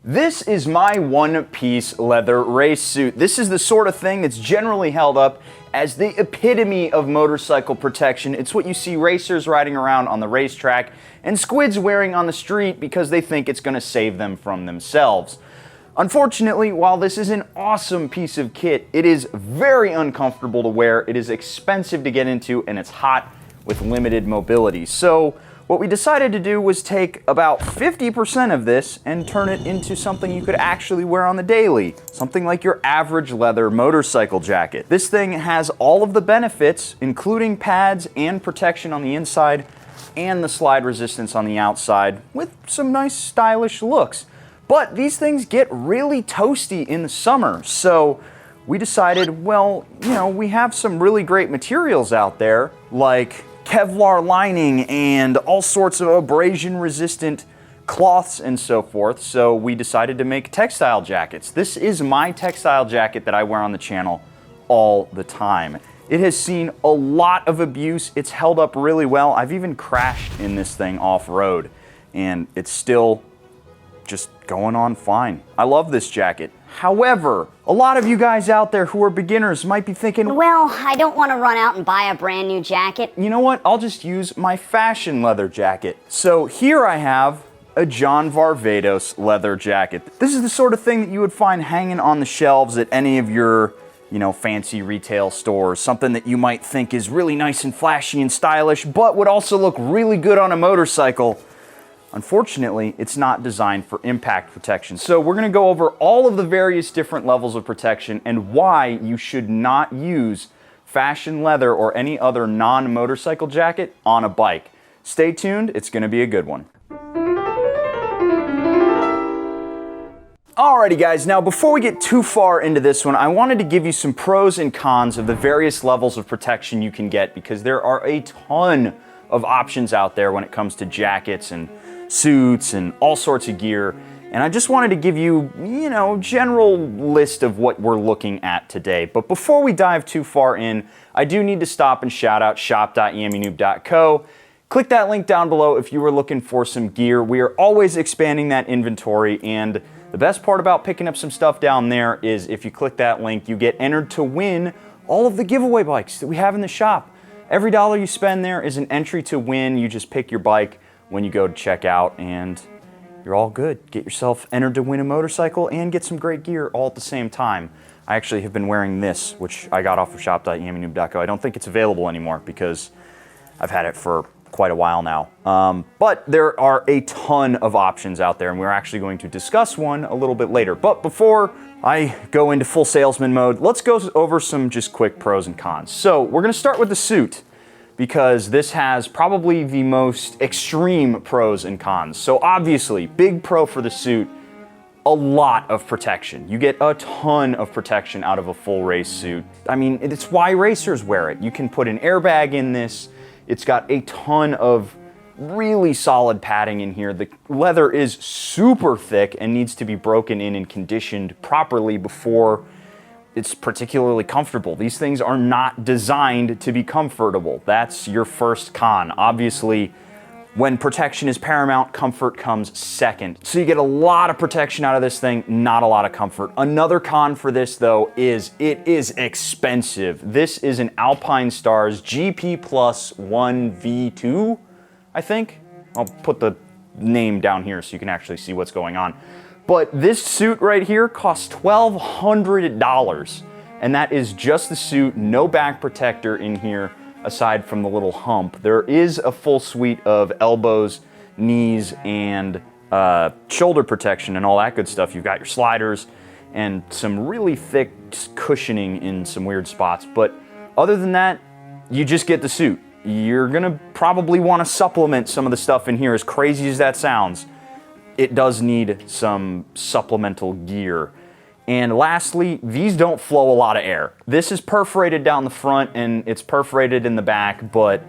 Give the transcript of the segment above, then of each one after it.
This is my one-piece leather race suit. This is the sort of thing that's generally held up as the epitome of motorcycle protection. It's what you see racers riding around on the racetrack and squids wearing on the street because they think it's going to save them from themselves. Unfortunately, while this is an awesome piece of kit, it is very uncomfortable to wear, it is expensive to get into, and it's hot with limited mobility. So what we decided to do was take about 50% of this and turn it into something you could actually wear on the daily. Something like your average leather motorcycle jacket. This thing has all of the benefits, including pads and protection on the inside and the slide resistance on the outside, with some nice stylish looks. But these things get really toasty in the summer, so we decided, well, you know, we have some really great materials out there, like Kevlar lining and all sorts of abrasion resistant cloths and so forth, so we decided to make textile jackets. This is my textile jacket that I wear on the channel all the time. It has seen a lot of abuse. It's held up really well. I've even crashed in this thing off-road, and it's still just going on fine. I love this jacket. However, a lot of you guys out there who are beginners might be thinking, well, I don't want to run out and buy a brand new jacket. You know what? I'll just use my fashion leather jacket. So here I have a John Varvatos leather jacket. This is the sort of thing that you would find hanging on the shelves at any of your, you know, fancy retail stores. Something that you might think is really nice and flashy and stylish, but would also look really good on a motorcycle. Unfortunately, it's not designed for impact protection. So we're gonna go over all of the various different levels of protection and why you should not use fashion leather or any other non-motorcycle jacket on a bike. Stay tuned, it's gonna be a good one. Alrighty guys, now before we get too far into this one, I wanted to give you some pros and cons of the various levels of protection you can get, because there are a ton of options out there when it comes to jackets and suits and all sorts of gear, and I just wanted to give you, you know, general list of what we're looking at today. But before we dive too far in, I do need to stop and shout out shop.yammynoob.co. Click that link down below if you were looking for some gear. We are always expanding that inventory, and the best part about picking up some stuff down there is if you click that link, you get entered to win all of the giveaway bikes that we have in the shop. Every dollar you spend there is an entry to win. You just pick your bike when you go to check out, and you're all good. Get yourself entered to win a motorcycle and get some great gear all at the same time. I actually have been wearing this, which I got off of shop.yammynoob.co. I don't think it's available anymore because I've had it for quite a while now. But there are a ton of options out there, and we're actually going to discuss one a little bit later. But before I go into full salesman mode, let's go over some just quick pros and cons. So we're gonna start with the suit, because this has probably the most extreme pros and cons. So obviously, big pro for the suit, a lot of protection. You get a ton of protection out of a full race suit. I mean, it's why racers wear it. You can put an airbag in this. It's got a ton of really solid padding in here. The leather is super thick and needs to be broken in and conditioned properly before it's particularly comfortable. These things are not designed to be comfortable. That's your first con. Obviously, when protection is paramount, comfort comes second. So you get a lot of protection out of this thing, not a lot of comfort. Another con for this though is it is expensive. This is an Alpine Stars GP Plus 1V2, I think. I'll put the name down here so you can actually see what's going on. But this suit right here costs $1,200, and that is just the suit, no back protector in here aside from the little hump. There is a full suite of elbows, knees, and shoulder protection and all that good stuff. You've got your sliders and some really thick cushioning in some weird spots. But other than that, you just get the suit. You're gonna probably want to supplement some of the stuff in here, as crazy as that sounds. It does need some supplemental gear. And lastly, these don't flow a lot of air. This is perforated down the front and it's perforated in the back, but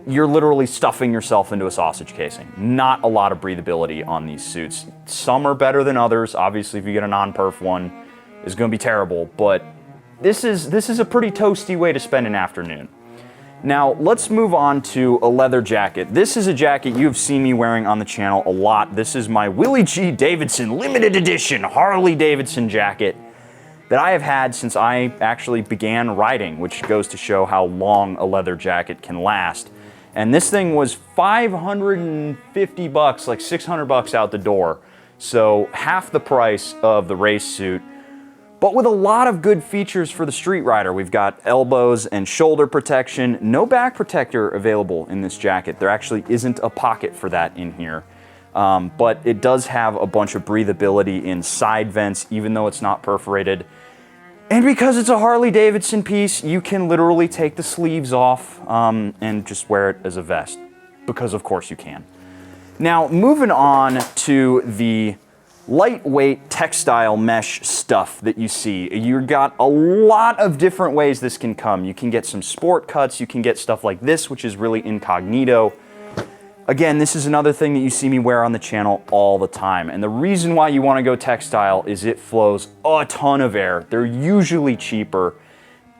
you're literally stuffing yourself into a sausage casing. Not a lot of breathability on these suits. Some are better than others. Obviously, if you get a non-perf one, it's gonna be terrible, but this is a pretty toasty way to spend an afternoon. Now, let's move on to a leather jacket. This is a jacket you've seen me wearing on the channel a lot. This is my Willie G. Davidson limited edition Harley Davidson jacket that I have had since I actually began riding, which goes to show how long a leather jacket can last. And this thing was 550 bucks, like 600 bucks out the door. So half the price of the race suit, but with a lot of good features for the street rider. We've got elbows and shoulder protection. No back protector available in this jacket. There actually isn't a pocket for that in here. But it does have a bunch of breathability in side vents, even though it's not perforated. And because it's a Harley Davidson piece, you can literally take the sleeves off and just wear it as a vest. Because of course you can. Now, moving on to the lightweight textile mesh stuff that you see. You've got a lot of different ways this can come. You can get some sport cuts, you can get stuff like this, which is really incognito. Again, this is another thing that you see me wear on the channel all the time. And the reason why you want to go textile is it flows a ton of air. They're usually cheaper,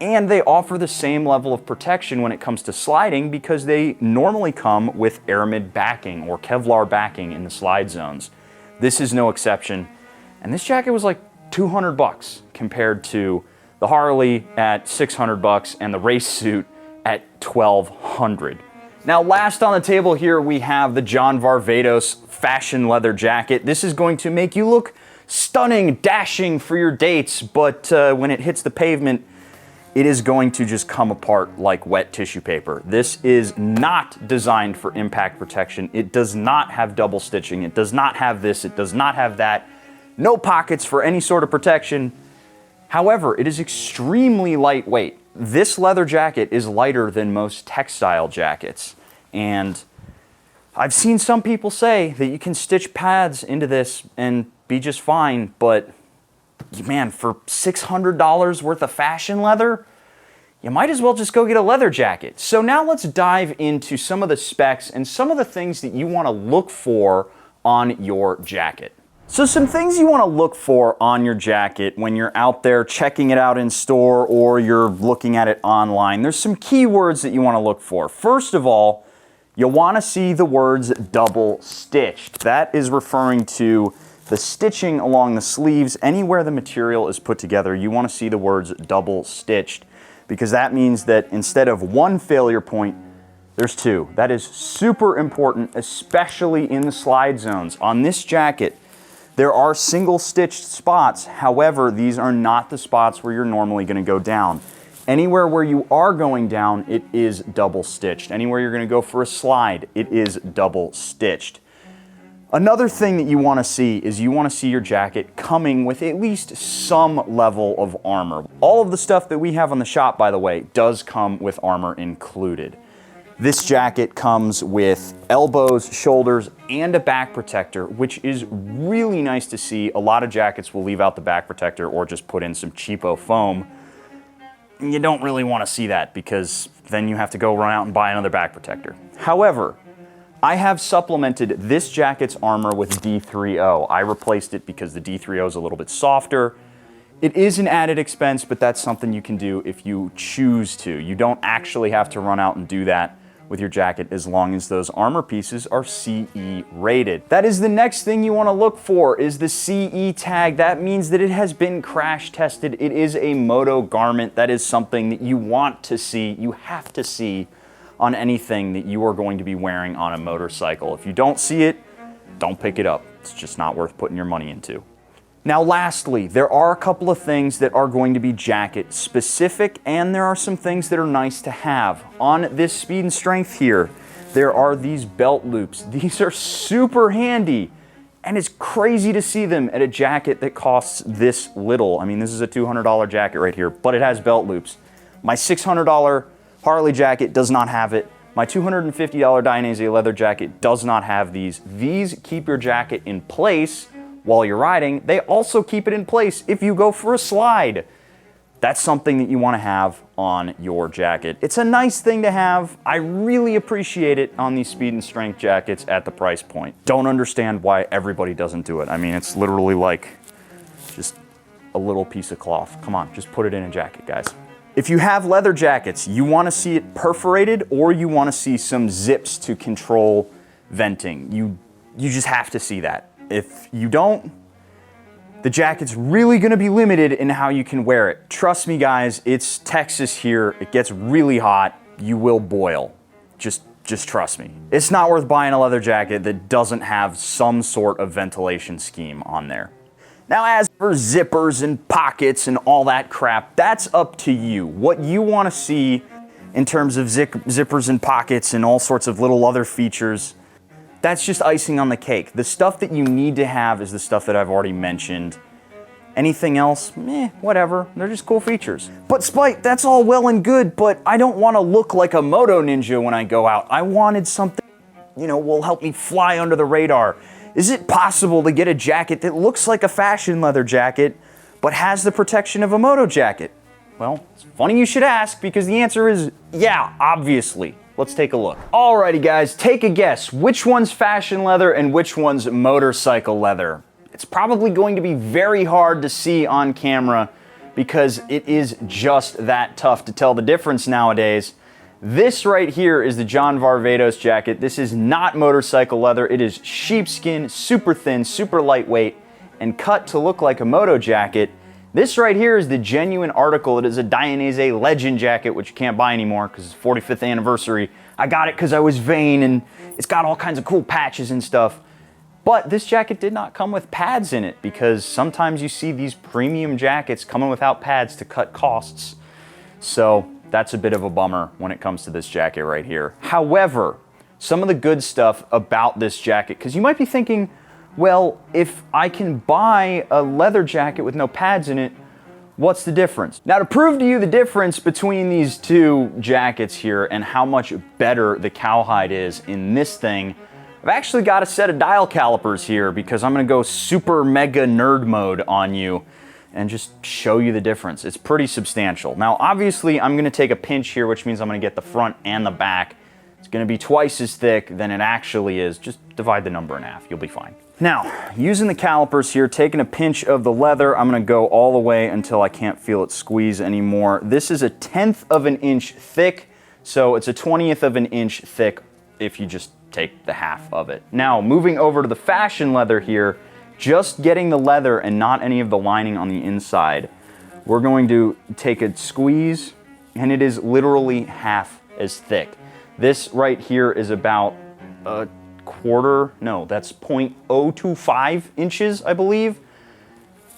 and they offer the same level of protection when it comes to sliding because they normally come with aramid backing or Kevlar backing in the slide zones. This is no exception, and this jacket was like 200 bucks compared to the Harley at 600 bucks and the race suit at 1200. Now, last on the table here, we have the John Varvatos fashion leather jacket. This is going to make you look stunning, dashing for your dates, but when it hits the pavement, it is going to just come apart like wet tissue paper. This is not designed for impact protection. It does not have double stitching. It does not have this. It does not have that. No pockets for any sort of protection. However, it is extremely lightweight. This leather jacket is lighter than most textile jackets. And I've seen some people say that you can stitch pads into this and be just fine, but man, for $600 worth of fashion leather, you might as well just go get a leather jacket. So now let's dive into some of the specs and some of the things that you want to look for on your jacket. So some things you want to look for on your jacket when you're out there checking it out in store or you're looking at it online. There's some keywords that you want to look for. First of all, you'll want to see the words double stitched. That is referring to the stitching along the sleeves. Anywhere the material is put together, you want to see the words double stitched, because that means that instead of one failure point, there's two. That is super important, especially in the slide zones. On this jacket, there are single stitched spots. However, these are not the spots where you're normally going to go down. Anywhere where you are going down, it is double stitched. Anywhere you're going to go for a slide, it is double stitched. Another thing that you want to see is you want to see your jacket coming with at least some level of armor. All of the stuff that we have on the shop, by the way, does come with armor included. This jacket comes with elbows, shoulders, and a back protector, which is really nice to see. A lot of jackets will leave out the back protector or just put in some cheapo foam. You don't really want to see that because then you have to go run out and buy another back protector. However, I have supplemented this jacket's armor with D3O. I replaced it because the D3O is a little bit softer. It is an added expense, but that's something you can do if you choose to. You don't actually have to run out and do that with your jacket as long as those armor pieces are CE rated. That is the next thing you want to look for, is the CE tag. That means that it has been crash tested. It is a moto garment. That is something that you want to see, you have to see on anything that you are going to be wearing on a motorcycle. If you don't see it, don't pick it up. It's just not worth putting your money into. Now lastly, there are a couple of things that are going to be jacket specific, and there are some things that are nice to have. On this Speed and Strength here, there are these belt loops. These are super handy, and it's crazy to see them at a jacket that costs this little. I mean, this is a $200 jacket right here, but it has belt loops. My $600 Harley jacket does not have it. My $250 Dainese leather jacket does not have these. These keep your jacket in place while you're riding. They also keep it in place if you go for a slide. That's something that you want to have on your jacket. It's a nice thing to have. I really appreciate it on these Speed and Strength jackets at the price point. Don't understand why everybody doesn't do it. I mean, it's literally like just a little piece of cloth. Come on, just put it in a jacket, guys. If you have leather jackets, you want to see it perforated or you want to see some zips to control venting. You just have to see that. If you don't, the jacket's really going to be limited in how you can wear it. Trust me guys, it's Texas here. It gets really hot. You will boil. Just trust me. It's not worth buying a leather jacket that doesn't have some sort of ventilation scheme on there. Now, as for zippers and pockets and all that crap, that's up to you. What you want to see in terms of zippers and pockets and all sorts of little other features, that's just icing on the cake. The stuff that you need to have is the stuff that I've already mentioned. Anything else, whatever. They're just cool features. But Spite, that's all well and good, but I don't want to look like a moto ninja when I go out. I wanted something, will help me fly under the radar. Is it possible to get a jacket that looks like a fashion leather jacket, but has the protection of a moto jacket? Well, it's funny you should ask, because the answer is yeah, obviously. Let's take a look. Alrighty guys, take a guess. Which one's fashion leather and which one's motorcycle leather? It's probably going to be very hard to see on camera because it is just that tough to tell the difference nowadays. This right here is the John Varvatos jacket. This is not motorcycle leather. It is sheepskin, super thin, super lightweight, and cut to look like a moto jacket. This right here is the genuine article. It is a Dainese Legend jacket, which you can't buy anymore because it's 45th anniversary. I got it because I was vain, and it's got all kinds of cool patches and stuff. But this jacket did not come with pads in it, because sometimes you see these premium jackets coming without pads to cut costs. So that's a bit of a bummer when it comes to this jacket right here. However, some of the good stuff about this jacket, because you might be thinking, well, if I can buy a leather jacket with no pads in it, what's the difference? Now, to prove to you the difference between these two jackets here and how much better the cowhide is in this thing, I've actually got a set of dial calipers here, because I'm gonna go super mega nerd mode on you and just show you the difference. It's pretty substantial. Now, obviously, I'm gonna take a pinch here, which means I'm gonna get the front and the back. It's gonna be twice as thick than it actually is. Just divide the number in half, you'll be fine. Now, using the calipers here, taking a pinch of the leather, I'm gonna go all the way until I can't feel it squeeze anymore. This is 1/10 of an inch thick, so it's 1/20th of an inch thick if you just take the half of it. Now, moving over to the fashion leather here, just getting the leather and not any of the lining on the inside, we're going to take a squeeze, and it is literally half as thick. This right here is about a quarter, no, that's 0.025 inches, I believe.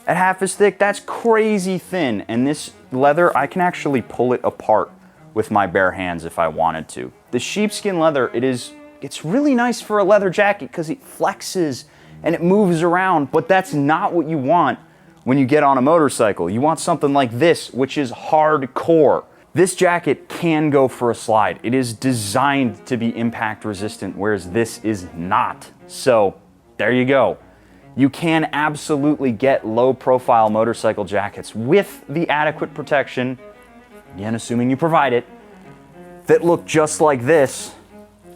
At half as thick, that's crazy thin. And this leather, I can actually pull it apart with my bare hands if I wanted to. The sheepskin leather, it's really nice for a leather jacket because it flexes and it moves around, but that's not what you want when you get on a motorcycle. You want something like this, which is hardcore. This jacket can go for a slide. It is designed to be impact resistant, whereas this is not. So there you go. You can absolutely get low profile motorcycle jackets with the adequate protection, again, assuming you provide it, that look just like this,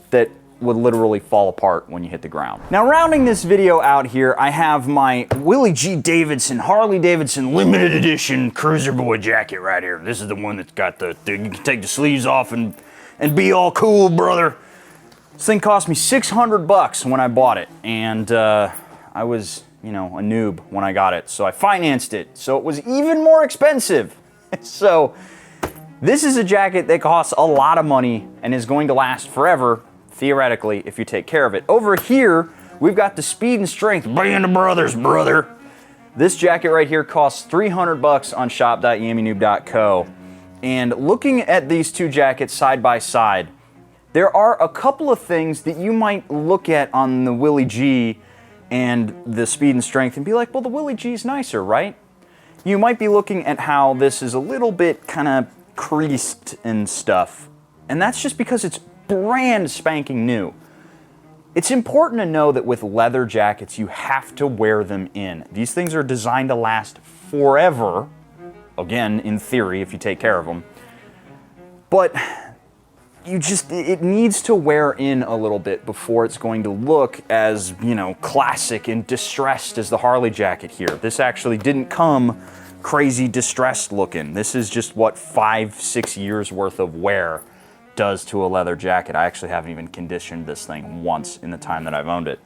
that would literally fall apart when you hit the ground. Now, rounding this video out here, I have my Willie G. Davidson, Harley Davidson limited edition Cruiser Boy jacket right here. This is the one that's got you can take the sleeves off and be all cool, brother. This thing cost me $600 when I bought it, and I was, a noob when I got it, so I financed it, so it was even more expensive. So this is a jacket that costs a lot of money and is going to last forever, theoretically, if you take care of it. Over here, we've got the Speed and Strength Band of Brothers, brother. This jacket right here costs $300 on shop.yammynoob.co. And looking at these two jackets side by side, there are a couple of things that you might look at on the Willie G and the Speed and Strength and be like, well, the Willie G is nicer, right? You might be looking at how this is a little bit kind of creased and stuff. And that's just because it's brand spanking new. It's important to know that with leather jackets, you have to wear them in. These things are designed to last forever. Again, in theory, if you take care of them. But it needs to wear in a little bit before it's going to look as, classic and distressed as the Harley jacket here. This actually didn't come crazy distressed looking. This is just what 5-6 years worth of wear does to a leather jacket. I actually haven't even conditioned this thing once in the time that I've owned it.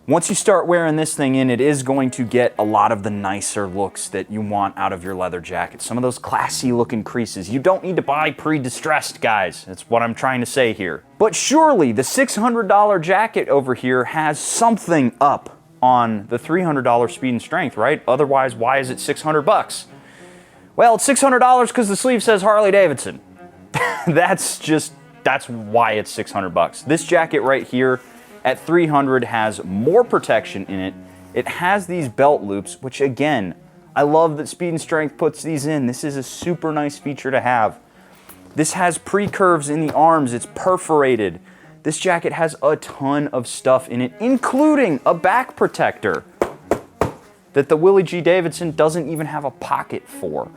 Once you start wearing this thing in, it is going to get a lot of the nicer looks that you want out of your leather jacket. Some of those classy looking creases. You don't need to buy pre-distressed, guys. That's what I'm trying to say here. But surely the $600 jacket over here has something up on the $300 speed and strength, right? Otherwise, why is it 600 bucks? Well, it's $600 because the sleeve says Harley Davidson. That's why it's 600 bucks. This jacket right here at 300 has more protection in it. It has these belt loops, which again, I love that Speed and Strength puts these in. This is a super nice feature to have. This has pre-curves in the arms. It's perforated. This jacket has a ton of stuff in it, including a back protector that the Willie G. Davidson doesn't even have a pocket for.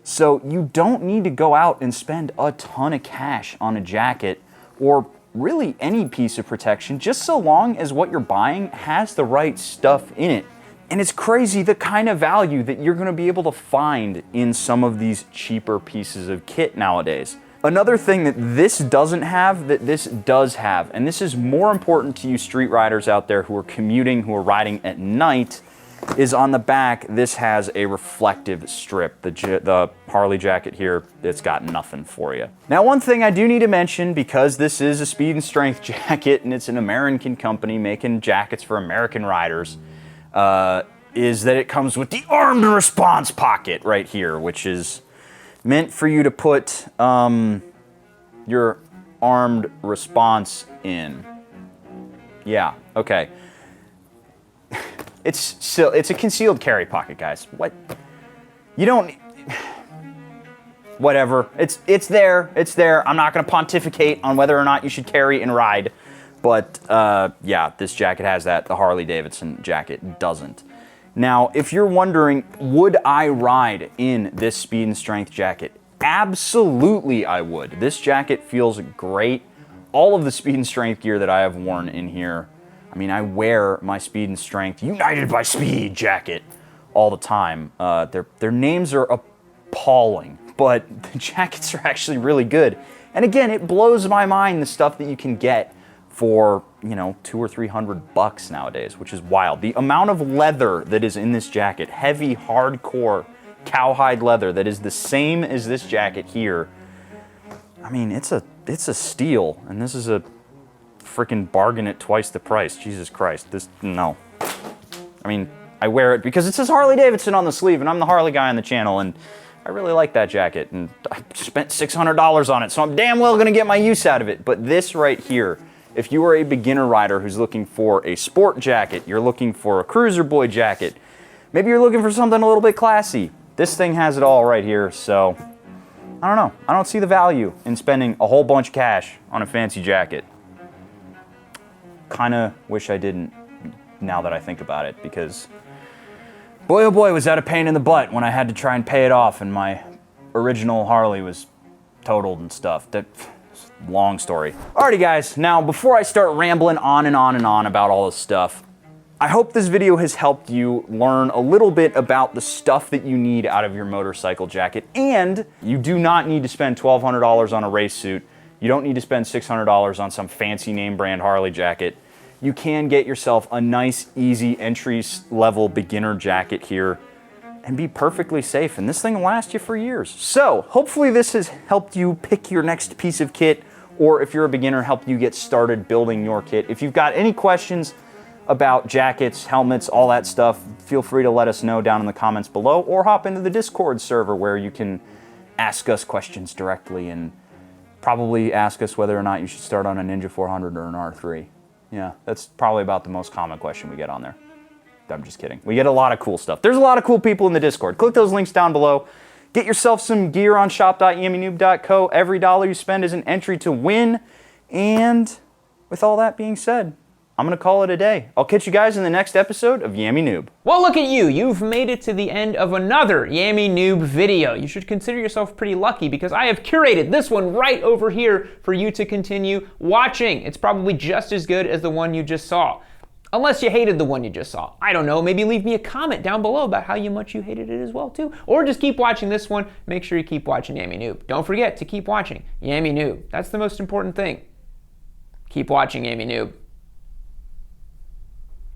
So you don't need to go out and spend a ton of cash on a jacket or really any piece of protection, just so long as what you're buying has the right stuff in it. And it's crazy the kind of value that you're gonna be able to find in some of these cheaper pieces of kit nowadays. Another thing that this doesn't have, that this does have, and this is more important to you street riders out there who are commuting, who are riding at night, is on the back, this has a reflective strip. The Harley jacket here, it's got nothing for you. Now, one thing I do need to mention, because this is a Speed and Strength jacket and it's an American company making jackets for American riders, is that it comes with the armed response pocket right here, which is meant for you to put your armed response in. Yeah, okay. It's a concealed carry pocket, guys. What? You don't... Whatever. It's there. It's there. I'm not going to pontificate on whether or not you should carry and ride. But, yeah, this jacket has that. The Harley Davidson jacket doesn't. Now, if you're wondering, would I ride in this Speed and Strength jacket? Absolutely I would. This jacket feels great. All of the Speed and Strength gear that I have worn in here, I mean, I wear my Speed and Strength United by Speed jacket all the time. Their names are appalling, but the jackets are actually really good. And again, it blows my mind the stuff that you can get for, you know, $200 or $300 nowadays, which is wild. The amount of leather that is in this jacket, heavy, hardcore cowhide leather that is the same as this jacket here. I mean, it's a steal, and this is a freaking bargain at twice the price. Jesus Christ, no. I mean, I wear it because it says Harley Davidson on the sleeve, and I'm the Harley guy on the channel, and I really like that jacket, and I spent $600 on it, so I'm damn well gonna get my use out of it. But this right here, if you are a beginner rider who's looking for a sport jacket, you're looking for a cruiser boy jacket, maybe you're looking for something a little bit classy, this thing has it all right here. So I don't know. I don't see the value in spending a whole bunch of cash on a fancy jacket. Kind of wish I didn't, now that I think about it, because boy oh boy was that a pain in the butt when I had to try and pay it off and my original Harley was totaled and stuff. Long story. Alrighty guys, now before I start rambling on and on and on about all this stuff, I hope this video has helped you learn a little bit about the stuff that you need out of your motorcycle jacket, and you do not need to spend $1,200 on a race suit. You don't need to spend $600 on some fancy name brand Harley jacket. You can get yourself a nice, easy entry-level beginner jacket here and be perfectly safe, and this thing will last you for years. So, hopefully this has helped you pick your next piece of kit, or if you're a beginner, help you get started building your kit. If you've got any questions about jackets, helmets, all that stuff, feel free to let us know down in the comments below, or hop into the Discord server where you can ask us questions directly and probably ask us whether or not you should start on a Ninja 400 or an R3. Yeah, that's probably about the most common question we get on there. I'm just kidding. We get a lot of cool stuff. There's a lot of cool people in the Discord. Click those links down below. Get yourself some gear on shop.yammynoob.co. Every dollar you spend is an entry to win. And with all that being said, I'm going to call it a day. I'll catch you guys in the next episode of Yammy Noob. Well, look at you. You've made it to the end of another Yammy Noob video. You should consider yourself pretty lucky because I have curated this one right over here for you to continue watching. It's probably just as good as the one you just saw. Unless you hated the one you just saw. I don't know, maybe leave me a comment down below about how much you hated it as well too. Or just keep watching this one. Make sure you keep watching Yami Noob. Don't forget to keep watching Yami Noob. That's the most important thing. Keep watching Yami Noob.